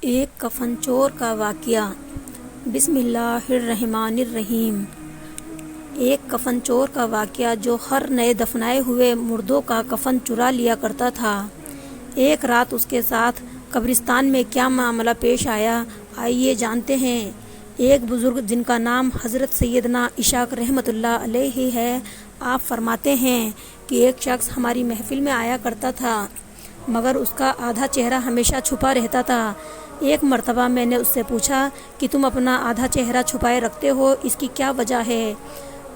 ایک کفن چور کا واقعہ۔ بسم اللہ الرحمن الرحیم۔ ایک کفن چور کا واقعہ جو ہر نئے دفنائے ہوئے مردوں کا کفن چرا لیا کرتا تھا۔ ایک رات اس کے ساتھ قبرستان میں کیا معاملہ پیش آیا، آئیے جانتے ہیں۔ ایک بزرگ جن کا نام حضرت سیدنا اشاق رحمۃ اللہ علیہ ہے، آپ فرماتے ہیں کہ ایک شخص ہماری محفل میں آیا کرتا تھا، مگر اس کا آدھا چہرہ ہمیشہ چھپا رہتا تھا۔ ایک مرتبہ میں نے اس سے پوچھا کہ تم اپنا آدھا چہرہ چھپائے رکھتے ہو، اس کی کیا وجہ ہے؟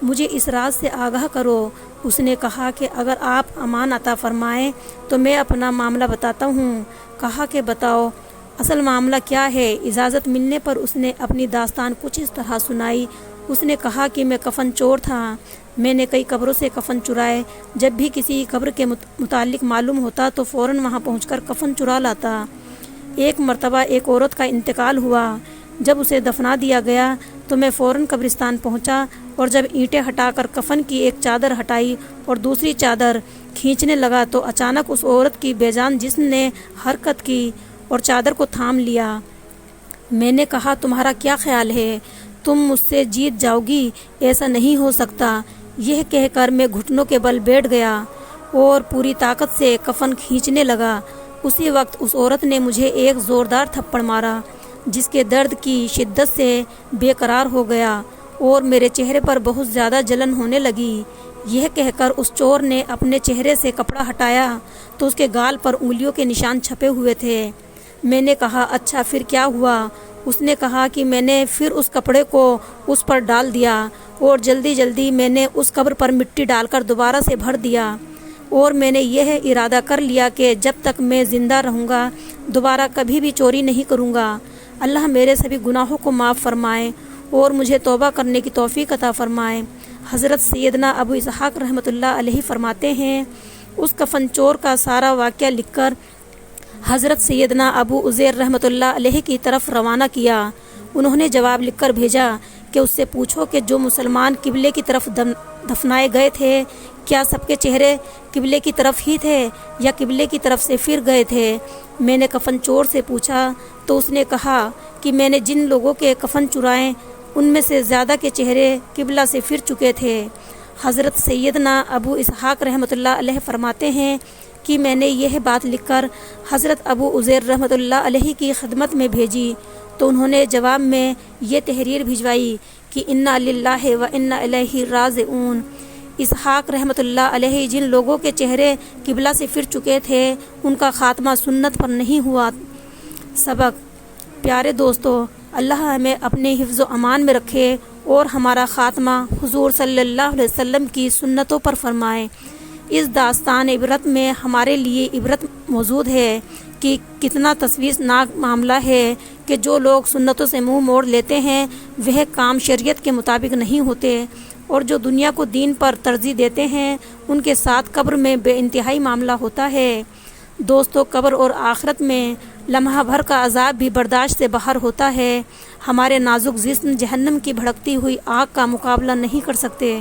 مجھے اس راز سے آگاہ کرو۔ اس نے کہا کہ اگر آپ امان عطا فرمائیں تو میں اپنا معاملہ بتاتا ہوں۔ کہا کہ بتاؤ، اصل معاملہ کیا ہے؟ اجازت ملنے پر اس نے اپنی داستان کچھ اس طرح سنائی۔ اس نے کہا کہ میں کفن چور تھا، میں نے کئی قبروں سے کفن چرائے۔ جب بھی کسی قبر کے متعلق معلوم ہوتا تو فوراً وہاں پہنچ کر کفن چرا لاتا۔ ایک مرتبہ ایک عورت کا انتقال ہوا۔ جب اسے دفنا دیا گیا تو میں فوراً قبرستان پہنچا، اور جب اینٹیں ہٹا کر کفن کی ایک چادر ہٹائی اور دوسری چادر کھینچنے لگا تو اچانک اس عورت کی بے جان جسم نے حرکت کی اور چادر کو تھام لیا۔ میں نے کہا تمہارا کیا خیال ہے؟ تم مجھ سے جیت جاؤ گی؟ ایسا نہیں ہو سکتا۔ یہ کہہ کر میں گھٹنوں کے بل بیٹھ گیا اور پوری طاقت سے کفن کھینچنے لگا۔ اسی وقت اس عورت نے مجھے ایک زوردار تھپڑ مارا، جس کے درد کی شدت سے بے قرار ہو گیا اور میرے چہرے پر بہت زیادہ جلن ہونے لگی۔ یہ کہہ کر اس چور نے اپنے چہرے سے کپڑا ہٹایا تو اس کے گال پر انگلیوں کے نشان چھپے ہوئے تھے۔ میں نے کہا اچھا پھر کیا ہوا؟ اس نے کہا کہ میں نے پھر اس کپڑے کو اس پر ڈال دیا اور جلدی جلدی میں نے اس قبر پر مٹی ڈال کر دوبارہ سے بھر دیا، اور میں نے یہ ارادہ کر لیا کہ جب تک میں زندہ رہوں گا دوبارہ کبھی بھی چوری نہیں کروں گا۔ اللہ میرے سبھی گناہوں کو معاف فرمائے اور مجھے توبہ کرنے کی توفیق عطا فرمائے۔ حضرت سیدنا ابو اسحاق رحمۃ اللہ علیہ فرماتے ہیں، اس کفن چور کا سارا واقعہ لکھ کر حضرت سیدنا ابو عزیر رحمۃ اللہ علیہ کی طرف روانہ کیا۔ انہوں نے جواب لکھ کر بھیجا کہ اس سے پوچھو کہ جو مسلمان قبلے کی طرف دفنائے گئے تھے، کیا سب کے چہرے قبلے کی طرف ہی تھے یا قبلے کی طرف سے پھر گئے تھے؟ میں نے کفن چور سے پوچھا تو اس نے کہا کہ میں نے جن لوگوں کے کفن چرائے ان میں سے زیادہ کے چہرے قبلہ سے پھر چکے تھے۔ حضرت سیدنا ابو اسحاق رحمۃ اللہ علیہ فرماتے ہیں کہ میں نے یہ بات لکھ کر حضرت ابو عزیر رحمۃ اللہ علیہ کی خدمت میں بھیجی تو انہوں نے جواب میں یہ تحریر بھجوائی کہ انا للہ و انا الیہ راجعون۔ اسحاق رحمۃ اللہ علیہ جن لوگوں کے چہرے قبلہ سے پھر چکے تھے ان کا خاتمہ سنت پر نہیں ہوا۔ سبق: پیارے دوستو، اللہ ہمیں اپنے حفظ و امان میں رکھے اور ہمارا خاتمہ حضور صلی اللہ علیہ وسلم کی سنتوں پر فرمائے۔ اس داستان عبرت میں ہمارے لیے عبرت موجود ہے کہ کتنا تشویشناک معاملہ ہے کہ جو لوگ سنتوں سے منہ موڑ لیتے ہیں وہ کام شریعت کے مطابق نہیں ہوتے، اور جو دنیا کو دین پر ترجیح دیتے ہیں ان کے ساتھ قبر میں بے انتہائی معاملہ ہوتا ہے۔ دوستو، قبر اور آخرت میں لمحہ بھر کا عذاب بھی برداشت سے باہر ہوتا ہے۔ ہمارے نازک جسم جہنم کی بھڑکتی ہوئی آگ کا مقابلہ نہیں کر سکتے۔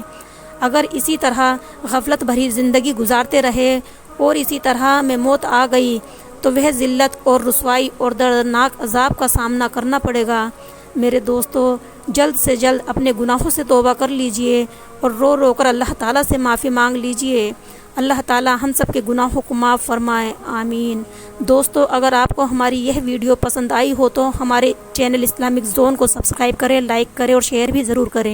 اگر اسی طرح غفلت بھری زندگی گزارتے رہے اور اسی طرح میں موت آ گئی تو وہ ذلت اور رسوائی اور دردناک عذاب کا سامنا کرنا پڑے گا۔ میرے دوستو، جلد سے جلد اپنے گناہوں سے توبہ کر لیجئے اور رو رو کر اللہ تعالیٰ سے معافی مانگ لیجئے۔ اللہ تعالیٰ ہم سب کے گناہوں کو معاف فرمائے، آمین۔ دوستو، اگر آپ کو ہماری یہ ویڈیو پسند آئی ہو تو ہمارے چینل اسلامک زون کو سبسکرائب کریں، لائک کریں اور شیئر بھی ضرور کریں۔